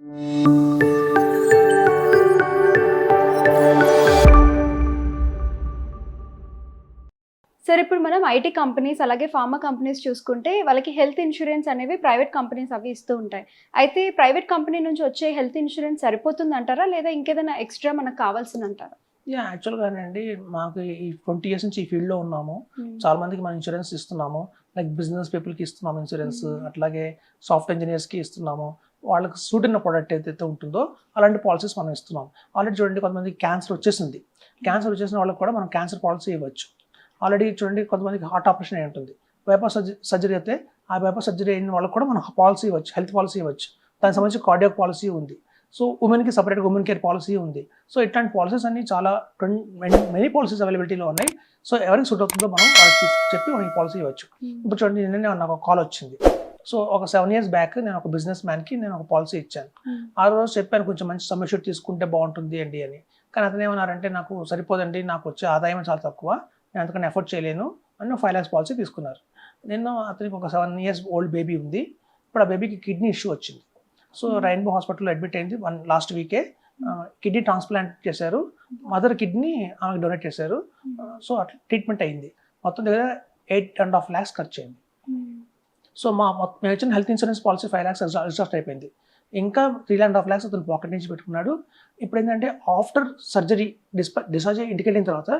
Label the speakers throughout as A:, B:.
A: సరే ఇప్పుడు మనం ఐటీ కంపెనీస్ అలాగే ఫార్మా కంపెనీస్ చూసుకుంటే వాళ్ళకి హెల్త్ ఇన్సూరెన్స్ అనేవి ప్రైవేట్ కంపెనీస్ అవి ఇస్తూ ఉంటాయి. అయితే ప్రైవేట్ కంపెనీ నుంచి వచ్చే హెల్త్ ఇన్సూరెన్స్ సరిపోతుందంటారా? లేదా ఇంకేదైనా ఎక్స్‌ట్రా మనకు కావాల్సిందంటారా?
B: యాక్చువల్‌గానండి మాకు ఈ 20 ఇయర్స్ నుంచి ఈ ఫీల్డ్‌లో ఉన్నాము. చాలా మందికి మనం ఇన్సూరెన్స్ ఇస్తున్నాము. లైక్ బిజినెస్ పీపుల్‌కి ఇస్తున్నాము ఇన్సూరెన్స్. అట్లాగే సాఫ్ట్‌వేర్ ఇంజినీర్స్‌కి ఇస్తున్నాము. వాళ్ళకి సూట్ అయిన ప్రొడక్ట్ ఏదైతే ఉంటుందో అలాంటి పాలసీస్ మనం ఇస్తున్నాం. ఆల్రెడీ చూడండి కొంతమందికి క్యాన్సర్ వచ్చేసింది. క్యాన్సర్ వచ్చేసిన వాళ్ళకి కూడా మనం క్యాన్సర్ పాలసీ ఇవ్వచ్చు. ఆల్రెడీ చూడండి కొంతమందికి హార్ట్ ఆపరేషన్ అయి ఉంటుంది. బైపాస్ సర్జరీ అయితే ఆ బైపాస్ సర్జరీ అయిన వాళ్ళకి కూడా మనం పాలసీ ఇవ్వచ్చు, హెల్త్ పాలసీ ఇవ్వచ్చు. దానికి సంబంధించి కార్డియాక్ పాలసీ ఉంది. సో ఉమెన్కి సపరేట్గా ఉమెన్ కేర్ పాలసీ ఉంది. సో ఇట్లాంటి పాలసీస్ అన్ని చాలా మెనీ పాలసీస్ అవైలబిలిటీలో ఉన్నాయి. సో ఎవరికి సూట్ అవుతుందో మనం వాళ్ళకి చెప్పి మనం ఈ పాలసీ ఇవ్వచ్చు. ఇప్పుడు చూడండి నిన్ననే నాకు ఒక కాల్ వచ్చింది. సో ఒక 7 years బ్యాక్ నేను ఒక బిజినెస్ మ్యాన్కి నేను ఒక పాలసీ ఇచ్చాను. ఆ రోజు చెప్పాను కొంచెం మంచి సమ్ అష్యూర్డ్ తీసుకుంటే బాగుంటుంది అండి అని. కానీ అతను ఏమన్నారంటే నాకు సరిపోదండి, నాకు వచ్చే ఆదాయం చాలా తక్కువ, నేను అంతకన్నా ఎఫర్ట్ చేయలేను అని 5 lakhs పాలసీ తీసుకున్నారు. నేను అతనికి ఒక 7 years ఓల్డ్ బేబీ ఉంది. ఇప్పుడు ఆ బేబీకి కిడ్నీ ఇష్యూ వచ్చింది. సో రెయిన్బో హాస్పిటల్లో అడ్మిట్ అయింది. లాస్ట్ వీకే కిడ్నీ ట్రాన్స్ప్లాంట్ చేశారు. మదర్ కిడ్నీ ఆమెకు డొనేట్ చేశారు. సో అట్లా ట్రీట్మెంట్ అయింది. మొత్తం దగ్గర 8.5 lakhs ఖర్చు అయింది. సో మేము ఇచ్చిన health insurance policy 5 lakhs exhaust అయిపోయింది. ఇంకా 3.5 lakhs అతను పాకెట్ నుంచి పెట్టుకున్నాడు. ఇప్పుడు ఏంటంటే ఆఫ్టర్ సర్జరీ డిశ్చార్జ్ ఇంటికి వెళ్ళిన తర్వాత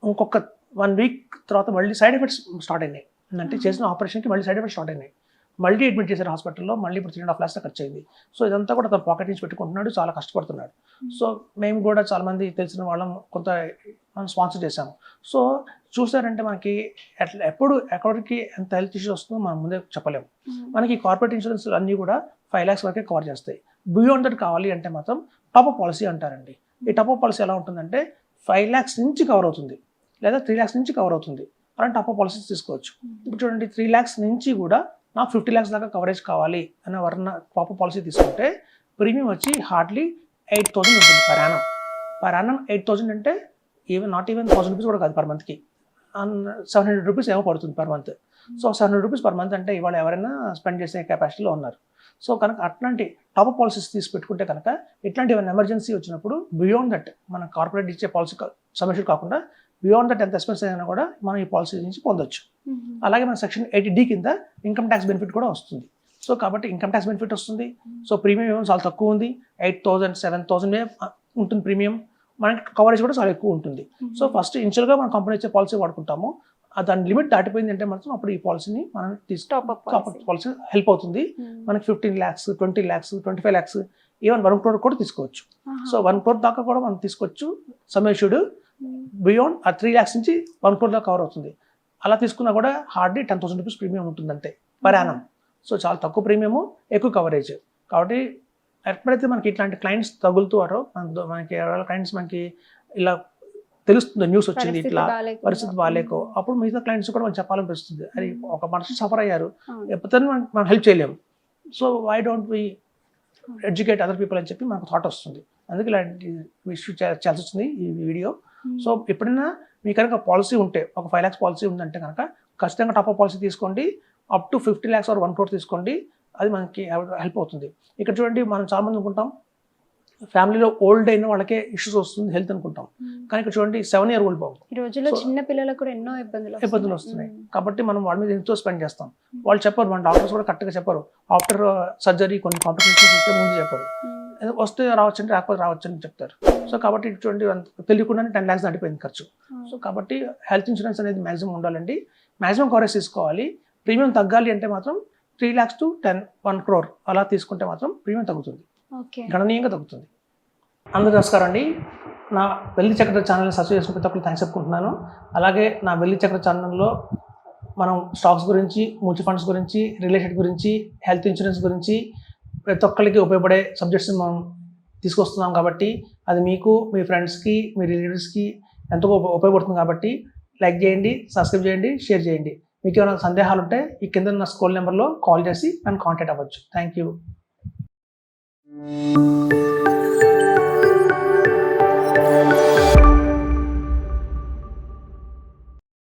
B: ఇంకొక 1 week తర్వాత మళ్ళీ సైడ్ ఎఫెక్ట్స్ స్టార్ట్ అయినాయి. అంటే చేసిన ఆపరేషన్కి మళ్ళీ సైడ్ ఎఫెక్ట్స్ స్టార్ట్ అయినాయి. మళ్ళీ అడ్మిట్ చేశారు హాస్పిటల్లో. మళ్ళీ ఇప్పుడు 3.5 lakhs ఖర్చు అయింది. సో ఇదంతా కూడా తన పాకెట్ నుంచి పెట్టుకుంటున్నాడు, చాలా కష్టపడుతున్నాడు. సో మేము కూడా చాలామంది తెలిసిన వాళ్ళం కొంత మనం స్పాన్సర్ చేశాము. సో చూసారంటే మనకి ఎక్కడికి ఎంత హెల్త్ ఇష్యూస్ వస్తుందో మనం ముందే చెప్పలేము. మనకి కార్పొరేట్ ఇన్సూరెన్స్ అన్నీ కూడా 5 lakhs వరకే కవర్ చేస్తాయి. బియాండ్ దట్ కావాలి అంటే మాత్రం టాప్అప్ పాలసీ అంటారండి. ఈ టాప్అప్ పాలసీ ఎలా ఉంటుందంటే 5 lakhs నుంచి కవర్ అవుతుంది, లేదా 3 lakhs నుంచి కవర్ అవుతుంది. అలాంటి టాప్అప్ పాలసీస్ తీసుకోవచ్చు. ఇప్పుడు చూడండి 3 lakhs నుంచి కూడా నాకు 50 lakhs దాకా కవరేజ్ కావాలి అనే ఎవరన్నా టాప్అప్ పాలసీ తీసుకుంటే ప్రీమియం వచ్చి హార్డ్లీ 8,000 ఉంటుంది పర్ యానం. 8,000 అంటే నాట్ ఈవెన్ 1,000 రూపీస్ కూడా కాదు పర్ మంత్కి. 700 రూపీస్ ఏమో పడుతుంది per month. So 700 rupees per month అంటే ఇవాళ ఎవరైనా స్పెండ్ చేసే కెపాసిటీలో ఉన్నారు. సో కనుక అట్లాంటి టాప్అప్ పాలసీస్ తీసి పెట్టుకుంటే కనుక ఇట్లాంటి ఏమైనా ఎమర్జెన్సీ వచ్చినప్పుడు బియాండ్ దట్ మన కార్పొరేట్ ఇచ్చే పాలసీ సమస్యలు కాకుండా బియాండ్ దట్ ఎంత ఎక్స్పెన్స్ అయినా కూడా మనం ఈ పాలసీ నుంచి పొందొచ్చు. అలాగే మన సెక్షన్ 80D కింద ఇన్కమ్ ట్యాక్స్ బెనిఫిట్ కూడా వస్తుంది. సో కాబట్టి ఇన్కమ్ ట్యాక్స్ బెనిఫిట్ వస్తుంది. సో ప్రీమియం ఏమో చాలా తక్కువ ఉంది, 8,000 7,000 ఉంటుంది ప్రీమియం. మనకి కవరేజ్ కూడా చాలా ఎక్కువ ఉంటుంది. సో ఫస్ట్ ఇనిషియల్గా మన కంపెనీ ఇచ్చే పాలసీ వాడుకుంటాము. దాని లిమిట్ దాటిపోయింది అంటే మాత్రం అప్పుడు ఈ పాలసీని మనం టాప్అప్ పాలసీ హెల్ప్ అవుతుంది. మనకి 15 lakhs 20 lakhs 25 lakhs even 1 crore కూడా తీసుకోవచ్చు. సో 1 crore దాకా కూడా మనం తీసుకోవచ్చు. సమ్మెష్యూర్డ్ బియాండ్ ఆ 3 lakhs నుంచి 1 crore దాకా కవర్ అవుతుంది. అలా తీసుకున్నా కూడా హార్డ్లీ 10,000 రూపీస్ ప్రీమియం ఉంటుంది అంతే పర్ యానం. సో చాలా తక్కువ ప్రీమియము, ఎక్కువ కవరేజ్. కాబట్టి ఎప్పుడైతే మనకి ఇట్లాంటి క్లయింట్స్ తగులుతారో మనకి క్లయింట్స్ మనకి ఇలా తెలుస్తుంది, న్యూస్ వచ్చింది ఇట్లా పరిస్థితి బాగాలేకో, అప్పుడు మిగతా క్లయింట్స్ కూడా మనం చెప్పాలనిపిస్తుంది. అది ఒక మనిషి సఫర్ అయ్యారు, ఎప్పుడైతే మనం హెల్ప్ చేయలేము. So why don't we educate other people అని చెప్పి మనకు థాట్ వస్తుంది. అందుకే ఇలాంటి ఇష్యూ చేయాల్సి వచ్చింది ఈ వీడియో. సో ఎప్పుడైనా మీ కనుక పాలసీ ఉంటే ఒక 5 lakhs పాలసీ ఉందంటే కనుక ఖచ్చితంగా టాప్అప్ పాలసీ తీసుకోండి. Up to 50 lakhs or 1 crore తీసుకోండి. అది మనకి హెల్ప్ అవుతుంది. ఇక్కడ చూడండి మనం చాలా మంది అనుకుంటాం ఫ్యామిలీలో ఓల్డ్ అయిన వాళ్ళకే ఇష్యూస్ వస్తుంది హెల్త్ అనుకుంటాం. కానీ ఇక్కడ చూడండి 7 year old బాబు,
A: ఈ రోజుల్లో చిన్న పిల్లలకు కూడా ఎన్నో
B: ఇబ్బందులు వస్తున్నాయి. కాబట్టి మనం వాళ్ళ మీద ఎంతో స్పెండ్ చేస్తాం. వాళ్ళు చెప్పారు, మన డాక్టర్స్ కూడా కరెక్ట్గా చెప్పారు. ఆఫ్టర్ సర్జరీ కొన్ని కాంప్లికేషన్స్ వస్తే ముందు చెప్పారు, వస్తే రావచ్చండి రాకపోతే రావచ్చని చెప్తారు. సో కాబట్టి చూడండి తెలియకుండానే 10 lakhs దాటిపోయింది ఖర్చు. సో కాబట్టి హెల్త్ ఇన్సూరెన్స్ అనేది మ్యాక్సిమం ఉండాలండి. మ్యాక్సిమం కవరేజ్ తీసుకోవాలి. ప్రీమియం తగ్గాలి అంటే మాత్రం 3 lakhs to 1 crore అలా తీసుకుంటే మాత్రం ప్రీమియం తగ్గుతుంది, గణనీయంగా తగ్గుతుంది. అందరూ నమస్కారం అండి. నా వెల్లి చక్ర ఛానల్ని సబ్స్క్రైబ్ చేసుకుని ప్రతి ఒక్కరు థ్యాంక్స్ చెప్పుకుంటున్నాను. అలాగే నా వెల్లి చక్ర ఛానల్లో మనం స్టాక్స్ గురించి, మ్యూచువల్ ఫండ్స్ గురించి, రియల్ ఎస్టేట్ గురించి, హెల్త్ ఇన్సూరెన్స్ గురించి ప్రతి ఒక్కరికి ఉపయోగపడే సబ్జెక్ట్స్ని మనం తీసుకొస్తున్నాం. కాబట్టి అది మీకు, మీ ఫ్రెండ్స్కి, మీ రిలేటివ్స్కి ఎంతో ఉపయోగపడుతుంది. కాబట్టి లైక్ చేయండి, సబ్స్క్రైబ్ చేయండి, షేర్ చేయండి. మీకు ఏమైనా సందేహాలు ఉంటే ఈ కింద ఉన్న స్క్రోల్ నెంబర్లో కాల్ చేసి నన్ను కాంటాక్ట్ అవ్వచ్చు. Thank you.